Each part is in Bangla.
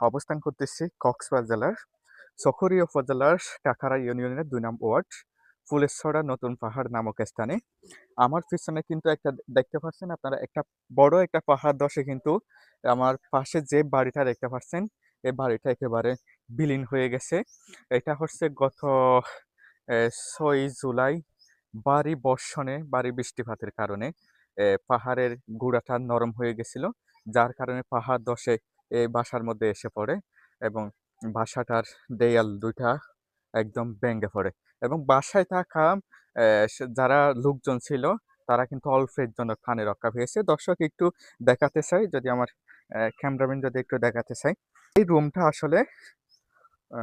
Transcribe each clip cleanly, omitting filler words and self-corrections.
অবস্থান করতেছি কক্সবাজার সখরিয়া উপজেলার টাকারা ইউনিয়নের ২ নং ওয়ার্ড ফুলেশ্বরা নতুন পাহাড় নামক স্থানে। আমার পিছনে কিন্তু একটা দেখতে পাচ্ছেন আপনারা একটা বড় একটা পাহাড় ধসে কিন্তু আমার পাশে যে বাড়িটা দেখতে পাচ্ছেন এই বাড়িটা একেবারে বিলীন হয়ে গেছে। এটা হচ্ছে গত ৬ জুলাই ভারী বর্ষণে ভারী বৃষ্টিপাতের কারণে পাহাড়ের গুঁড়াটা নরম হয়ে গেছিল। যার কারণে পাহাড় ধসে এই বাসার মধ্যে এসে পড়ে এবং বাসাটার দেয়াল ২ টা একদম ভেঙে পড়ে এবং বাসায় থাকা যারা লোকজন ছিল তারা কিন্তু অল্পের জন্য প্রাণে রক্ষা পেয়েছে। দর্শক একটু দেখাতে চাই যদি আমার ক্যামেরাম্যান যদি একটু দেখাতে চাই। এই রুমটা আসলে আ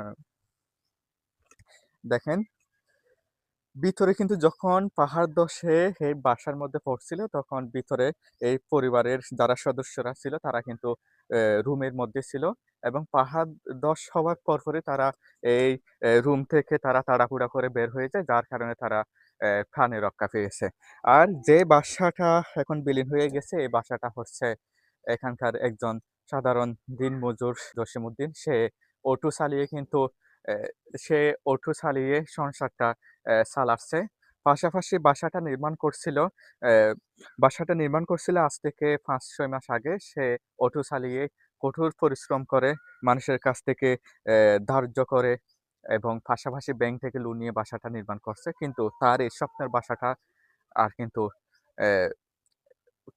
দেখেন ভিতরে কিন্তু যখন পাহাড় ধসে এই বাসার মধ্যে পড়ছিল, তখন ভিতরে এই পরিবারের যারা সদস্যরা ছিল তারা কিন্তু রুমের মধ্যে ছিল এবং পাহাড় ধস হওয়ার পরপরই তারা এই রুম থেকে তারা তাড়াহুড়া করে বের হয়ে যায়। যার কারণে তারা প্রাণে রক্ষা পেয়েছে। আর যে বাসাটা এখন বিলীন হয়ে গেছে, এই বাসাটা হচ্ছে এখানকার একজন সাধারণ দিনমজুর জসীমউদ্দিন। অটো চালিয়ে কিন্তু অ্যা সে অটো চালিয়ে সংসারটা চালাচ্ছে। পাশাপাশি অ্যা বাসাটা নির্মাণ করছিল আজ থেকে ৫-৬ মাস আগে। সে অটো চালিয়ে কঠোর পরিশ্রম করে মানুষের কাছ থেকে ধার্য করে এবং পাশাপাশি ব্যাংক থেকে লোন নিয়ে বাসাটা নির্মাণ করছে। কিন্তু তার এই স্বপ্নের বাসাটা আর কিন্তু অ্যা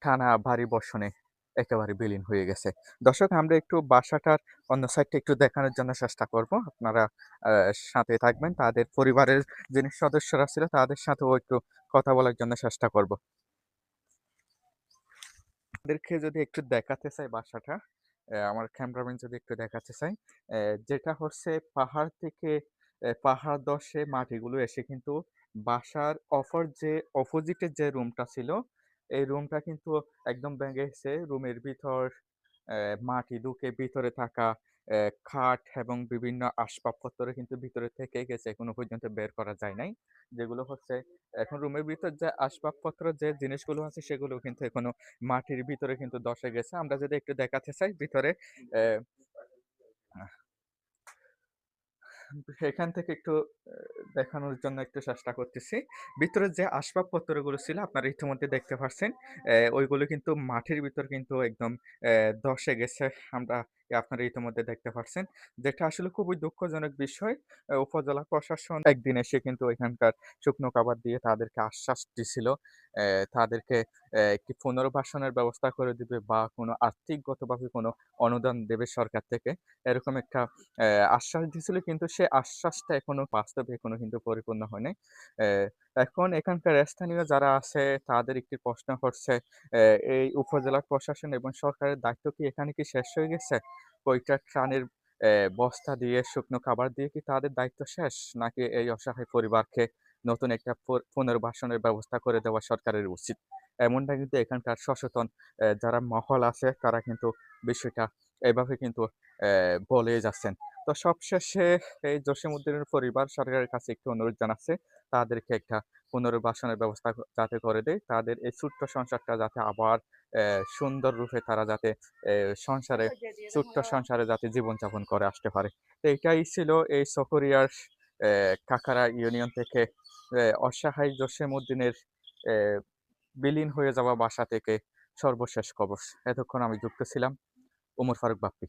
টানা ভারী বর্ষণে একেবারে বিলীন হয়ে গেছে। দর্শক আমরা একটু বাসাটার অন্য সাইডটা একটু দেখানোর জন্য চেষ্টা করব। আপনারা আ সাথে থাকবেন। তাদের পরিবারের যিনি সদস্যরা ছিল তাদের সাথেও একটু কথা বলার জন্য চেষ্টা করব। আপনাদেরকে যদি একটু দেখাতে চাই বাসাটা, আমার ক্যামেরাম্যান যদি একটু দেখাতে চাই, যেটা হচ্ছে পাহাড় থেকে পাহাড় ধসে মাটিগুলো এসে কিন্তু বাসার অপোজিটে যে রুমটা ছিল, এই রুমটা কিন্তু একদম ভেঙে গেছে। রুমের ভিতর মাটি ঢুকে ভিতরে থাকা খাট এবং বিভিন্ন আসবাবপত্র কিন্তু ভিতরে থেকেই গেছে। এখনো পর্যন্ত বের করা যায় নাই। যেগুলো হচ্ছে এখন রুমের ভিতর যে আসবাবপত্র যে জিনিসগুলো আছে সেগুলো কিন্তু এখনো মাটির ভিতরে কিন্তু ধসে গেছে। আমরা যদি একটু দেখাতে চাই ভিতরে অ্যা এখান থেকে একটু আ দেখানোর জন্য একটু চেষ্টা করতেছি। ভিতরে যে আসবাবপত্রগুলো ছিল আপনারা ইতিমধ্যে দেখতে পারছেন। ওইগুলো কিন্তু মাটির ভিতর কিন্তু একদম ধসে গেছে। আমরা আপনারা ইতিমধ্যে দেখতে পারছেন। যেটা আসলে খুবই দুঃখজনক বিষয়। উপজেলা প্রশাসন একদিন এসে কিন্তু এখানকার শুকনো কাবার দিয়ে তাদেরকে আশ্বাস দিছিল। তাদেরকে একটি পুনর্বাসনের ব্যবস্থা করে দিবে বা কোনো আর্থিকগতভাবে কোনো অনুদান দেবে সরকার থেকে। এরকম একটা আশ্বাস দিছিল কিন্তু সে আশ্বাসটা এখনো বাস্তবে এখনো কিন্তু পরিপূর্ণ হয় নাই। এখন এখানকার স্থানীয় যারা আছে তাদের একটি প্রশ্ন হচ্ছে এই উপজেলা প্রশাসন এবং সরকারের দায়িত্ব কি এখানে কি শেষ হয়ে গেছে? কয়েকটা ত্রাণের বস্তা দিয়ে শুকনো খাবার দিয়ে কি তাদের দায়িত্ব শেষ? নাকি এই অসহায় পরিবারকে নতুন একটা পুনর্বাসনের ব্যবস্থা করে দেওয়া সরকারের উচিত? এমনটা কিন্তু এখানকার সচেতন যারা মহল আছে তারা কিন্তু বিষয়টা এভাবে কিন্তু বলে যাচ্ছেন। তো সবশেষে এই জসীমউদ্দিনের পরিবার সরকারের কাছে একটু অনুরোধ জানাচ্ছে, তাদেরকে একটা পুনর্বাসনের ব্যবস্থা যাতে করে দেয়। তাদের এই ছোট্ট সংসারটা যাতে আবার সুন্দর রূপে তারা যাতে এ সংসারে ছোট্ট সংসারে যাতে জীবনযাপন করে আসতে পারে। তো এটাই ছিল এই চকরিয়ার কাকারা ইউনিয়ন থেকে অসহায় জসীমউদ্দিনের অ্যা বিলীন হয়ে যাওয়া বাসা থেকে সর্বশেষ খবর। এতক্ষণ আমি যুক্ত ছিলাম ওমর ফারুক বাপ্পি।